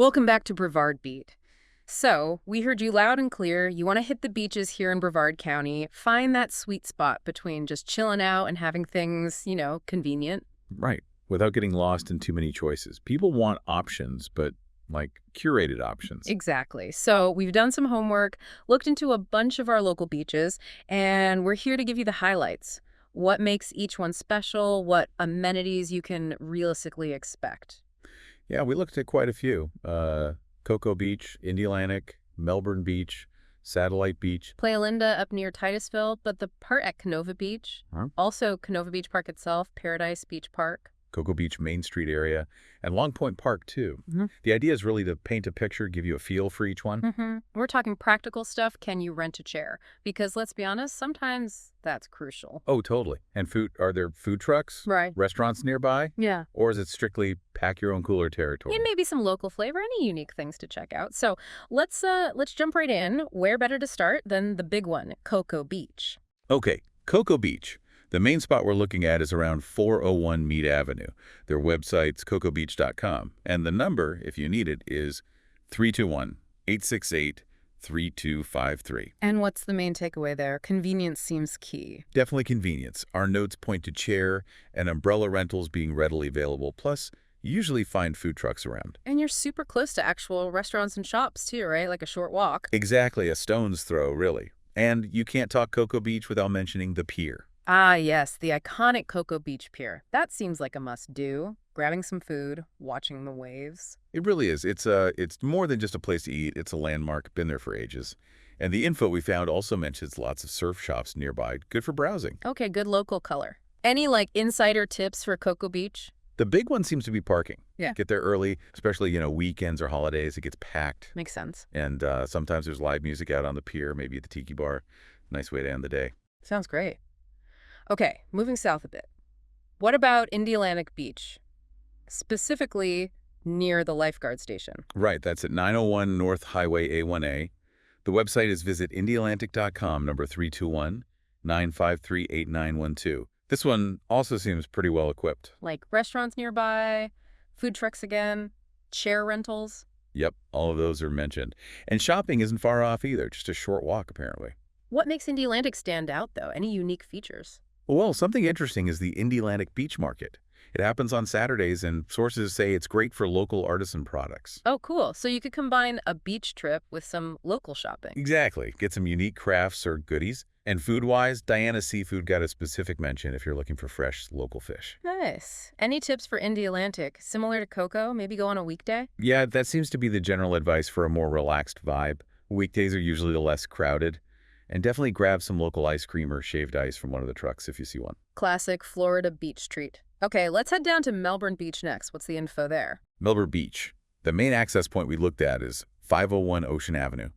Welcome back to Brevard Beach. So, we heard you loud and clear. You want to hit the beaches here in Brevard County. Find that sweet spot between just chilling out and having things, convenient. Right. Without getting lost in too many choices. People want options, but like curated options. Exactly. So, we've done some homework, looked into a bunch of our local beaches, and we're here to give you the highlights. What makes each one special, what amenities you can realistically expect. Yeah, we looked at quite a few. Cocoa Beach, Indialantic, Melbourne Beach, Satellite Beach. Playa Linda up near Titusville, but the part at Canova Beach, Huh? also Canova Beach Park itself, Paradise Beach Park. Cocoa Beach Main Street area, and Long Point Park, too. Mhm. The idea is really to paint a picture, give you a feel for each one. We're talking practical stuff. Can you rent a chair? Because let's be honest, sometimes that's crucial. Oh, totally. And food, are there food trucks? Right. Restaurants nearby? Yeah. Or is it strictly pack your own cooler territory? And maybe some local flavor, any unique things to check out. So let's jump right in. Where better to start than the big one, Cocoa Beach? Okay, Cocoa Beach. The main spot we're looking at is around 401 Mead Avenue. Their website's cocoabeach.com. And the number, if you need it, is 321-868-3253. And what's the main takeaway there? Convenience seems key. Definitely convenience. Our notes point to chair and umbrella rentals being readily available. Plus, you usually find food trucks around. And you're super close to actual restaurants and shops too, right? Like a short walk. Exactly, a stone's throw, really. And you can't talk Cocoa Beach without mentioning the pier. Ah, yes, the iconic Cocoa Beach Pier. That seems like a must-do. Grabbing some food, watching the waves. It really is. It's more than just a place to eat. It's a landmark. Been there for ages. And the info we found also mentions lots of surf shops nearby. Good for browsing. Okay, good local color. Any, insider tips for Cocoa Beach? The big one seems to be parking. Yeah. Get there early, especially, weekends or holidays. It gets packed. Makes sense. And sometimes there's live music out on the pier, maybe at the tiki bar. Nice way to end the day. Sounds great. Okay, moving south a bit. What about Indialantic Beach? Specifically near the lifeguard station. Right, that's at 901 North Highway A1A. The website is visit indialantic.com, number 321-953-8912. This one also seems pretty well equipped. Like restaurants nearby, food trucks again, chair rentals. Yep, all of those are mentioned. And shopping isn't far off either, just a short walk apparently. What makes Indialantic stand out, though? Any unique features? Well, something interesting is the Indialantic Beach Market. It happens on Saturdays, and sources say it's great for local artisan products. Oh, cool. So you could combine a beach trip with some local shopping. Exactly. Get some unique crafts or goodies. And food-wise, Diana's Seafood got a specific mention if you're looking for fresh local fish. Nice. Any tips for Indialantic? Similar to Coco, maybe go on a weekday? Yeah, that seems to be the general advice for a more relaxed vibe. Weekdays are usually the less crowded. And definitely grab some local ice cream or shaved ice from one of the trucks if you see one. Classic Florida beach treat. Okay, let's head down to Melbourne Beach next. What's the info there? Melbourne Beach. The main access point we looked at is 501 Ocean Avenue.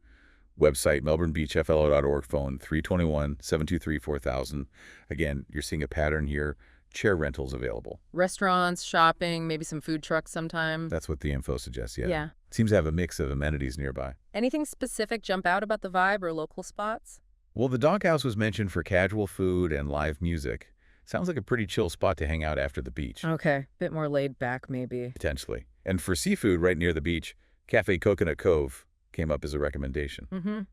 Website, melbournebeachflo.org, phone 321-723-4000. Again, you're seeing a pattern here. Chair rentals available. Restaurants, shopping, maybe some food trucks sometime. That's what the info suggests, yeah. Yeah. Seems to have a mix of amenities nearby. Anything specific jump out about the vibe or local spots? Well, the doghouse was mentioned for casual food and live music. Sounds like a pretty chill spot to hang out after the beach. Okay, bit more laid back maybe. Potentially. And for seafood right near the beach, Cafe Coconut Cove came up as a recommendation.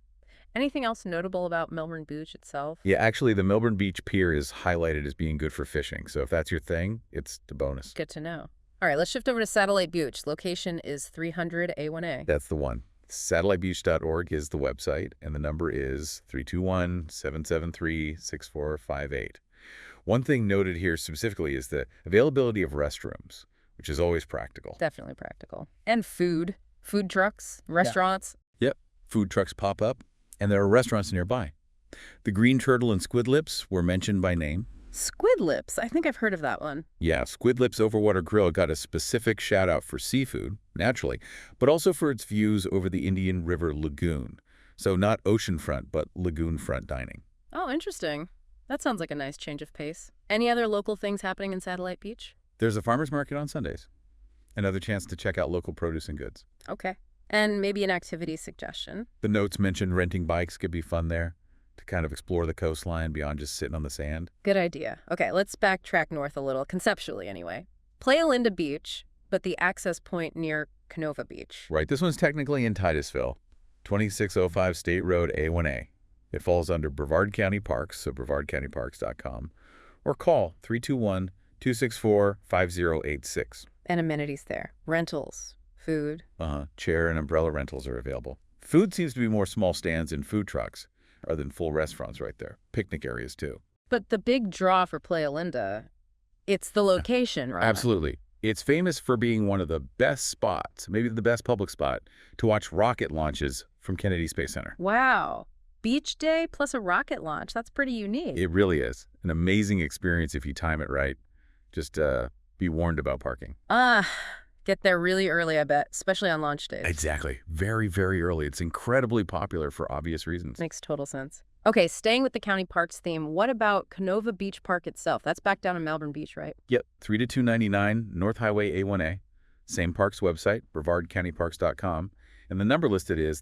Anything else notable about Melbourne Beach itself? Yeah, actually, the Melbourne Beach Pier is highlighted as being good for fishing. So if that's your thing, it's the bonus. Good to know. All right, let's shift over to Satellite Beach. Location is 300 A1A. That's the one. Satellitebeach.org is the website, and the number is 321-773-6458. One thing noted here specifically is the availability of restrooms, which is always practical. Definitely practical. And food. Food trucks, restaurants. Yep. Food trucks pop up, and there are restaurants nearby. The Green Turtle and Squid Lips were mentioned by name. Squid Lips. I think I've heard of that one. Yeah, Squid Lips Overwater Grill got a specific shout-out for seafood, naturally, but also for its views over the Indian River Lagoon. So not oceanfront, but lagoon-front dining. Oh, interesting. That sounds like a nice change of pace. Any other local things happening in Satellite Beach? There's a farmer's market on Sundays. Another chance to check out local produce and goods. Okay. And maybe an activity suggestion. The notes mentioned renting bikes could be fun there to kind of explore the coastline beyond just sitting on the sand. Good idea. Okay, let's backtrack north a little, conceptually anyway. Playa Linda Beach, but the access point near Canova Beach? Right, this one's technically in Titusville, 2605 State Road A1A. It falls under Brevard County Parks, so brevardcountyparks.com, or call 321-264-5086. And amenities there. Rentals, food. Chair and umbrella rentals are available. Food seems to be more small stands and food trucks rather than full restaurants right there. Picnic areas, too. But the big draw for Playa Linda, it's the location, right? Absolutely. It's famous for being one of the best spots, maybe the best public spot, to watch rocket launches from Kennedy Space Center. Wow. Beach day plus a rocket launch. That's pretty unique. It really is. An amazing experience if you time it right. Just be warned about parking. Get there really early, I bet, especially on launch days. Exactly. Very, very early. It's incredibly popular for obvious reasons. Makes total sense. Okay, staying with the county parks theme, what about Canova Beach Park itself? That's back down in Melbourne Beach, right? Yep. 32299 North Highway A1A. Same parks website, brevardcountyparks.com. And the number listed is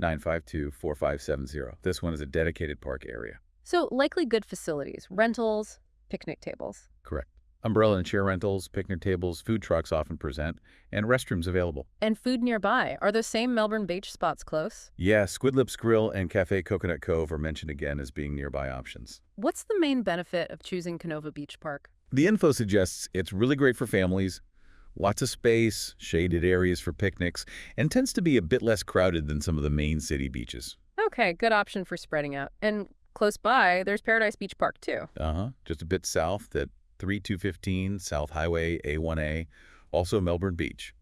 321-952-4570. This one is a dedicated park area. So likely good facilities, rentals, picnic tables. Correct. Umbrella and chair rentals, picnic tables, food trucks often present, and restrooms available. And food nearby. Are those same Melbourne Beach spots close? Yeah, Squid Lips Grill and Cafe Coconut Cove are mentioned again as being nearby options. What's the main benefit of choosing Canova Beach Park? The info suggests it's really great for families, lots of space, shaded areas for picnics, and tends to be a bit less crowded than some of the main city beaches. Okay, good option for spreading out. And close by, there's Paradise Beach Park, too. Just a bit south at 3215 South Highway A1A, also Melbourne Beach.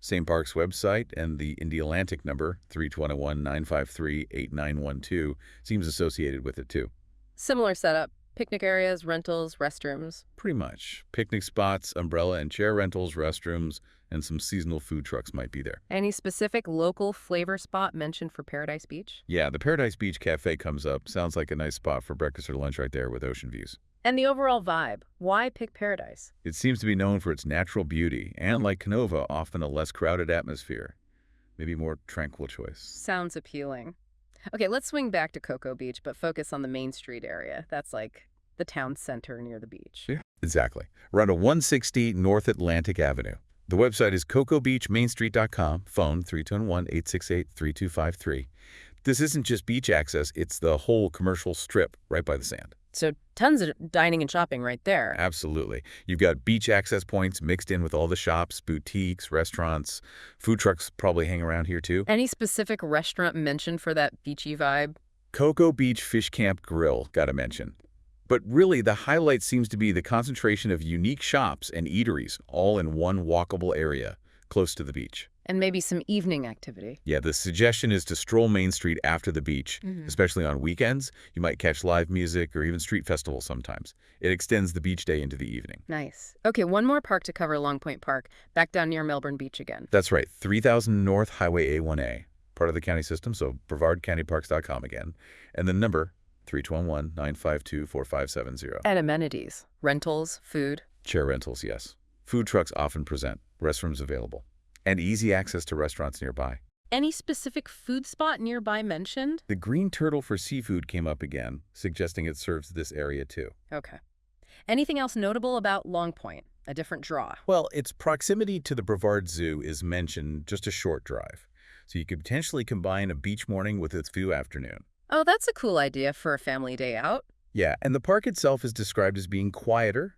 Same park's website and the Indialantic number, 321-953-8912, seems associated with it too. Similar setup. Picnic areas, rentals, restrooms. Pretty much. Picnic spots, umbrella and chair rentals, restrooms, and some seasonal food trucks might be there. Any specific local flavor spot mentioned for Paradise Beach? Yeah, the Paradise Beach Cafe comes up. Sounds like a nice spot for breakfast or lunch right there with ocean views. And the overall vibe. Why pick Paradise? It seems to be known for its natural beauty and, like Canova, often a less crowded atmosphere. Maybe a more tranquil choice. Sounds appealing. Okay, let's swing back to Cocoa Beach, but focus on the Main Street area. That's like the town center near the beach. Yeah, exactly. Around 160 North Atlantic Avenue. The website is cocobeachmainstreet.com, phone 321-868-3253. This isn't just beach access, it's the whole commercial strip right by the sand. So tons of dining and shopping right there. Absolutely. You've got beach access points mixed in with all the shops, boutiques, restaurants. Food trucks probably hang around here too. Any specific restaurant mentioned for that beachy vibe? Cocoa Beach Fish Camp Grill, gotta mention. But really, the highlight seems to be the concentration of unique shops and eateries, all in one walkable area, close to the beach. And maybe some evening activity. Yeah, the suggestion is to stroll Main Street after the beach, especially on weekends. You might catch live music or even street festivals sometimes. It extends the beach day into the evening. Nice. Okay, one more park to cover, Long Point Park, back down near Melbourne Beach again. That's right, 3000 North Highway A1A, part of the county system, so brevardcountyparks.com again. And the number, 321-952-4570. And amenities, rentals, food. Chair rentals, yes. Food trucks often present, restrooms available, and easy access to restaurants nearby. Any specific food spot nearby mentioned? The Green Turtle for seafood came up again, suggesting it serves this area too. Okay. Anything else notable about Long Point? A different draw? Well, its proximity to the Brevard Zoo is mentioned, just a short drive. So you could potentially combine a beach morning with its view afternoon. Oh, that's a cool idea for a family day out. Yeah, and the park itself is described as being quieter,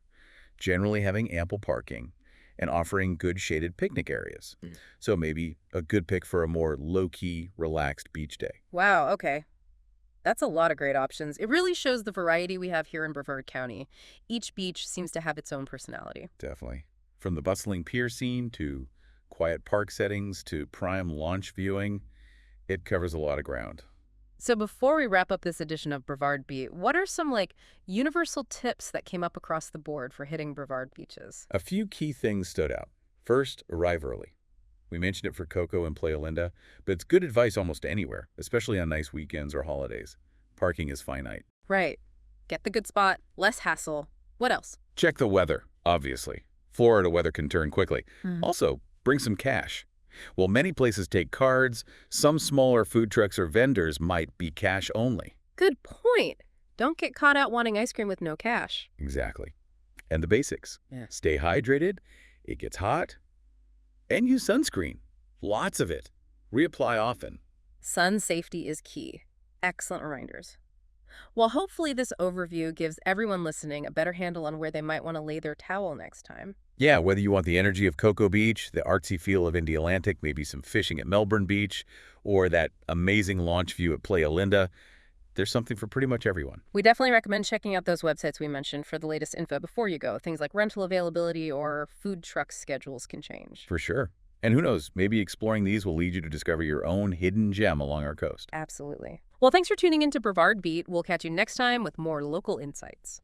generally having ample parking, and offering good shaded picnic areas. So maybe a good pick for a more low-key, relaxed beach day. Wow, okay. That's a lot of great options. It really shows the variety we have here in Brevard County. Each beach seems to have its own personality. Definitely. From the bustling pier scene to quiet park settings to prime launch viewing, it covers a lot of ground. So before we wrap up this edition of Brevard Beat, what are some universal tips that came up across the board for hitting Brevard beaches? A few key things stood out. First, arrive early. We mentioned it for Cocoa and Playa Linda, but it's good advice almost anywhere, especially on nice weekends or holidays. Parking is finite. Right. Get the good spot, less hassle. What else? Check the weather, obviously. Florida weather can turn quickly. Also, bring some cash. While many places take cards, some smaller food trucks or vendors might be cash only. Good point. Don't get caught out wanting ice cream with no cash. Exactly. And the basics. Yeah. Stay hydrated. It gets hot. And use sunscreen. Lots of it. Reapply often. Sun safety is key. Excellent reminders. Well, hopefully this overview gives everyone listening a better handle on where they might want to lay their towel next time. Yeah, whether you want the energy of Cocoa Beach, the artsy feel of Indialantic, maybe some fishing at Melbourne Beach, or that amazing launch view at Playa Linda, there's something for pretty much everyone. We definitely recommend checking out those websites we mentioned for the latest info before you go. Things like rental availability or food truck schedules can change. For sure. And who knows, maybe exploring these will lead you to discover your own hidden gem along our coast. Absolutely. Well, thanks for tuning in to Brevard Beat. We'll catch you next time with more local insights.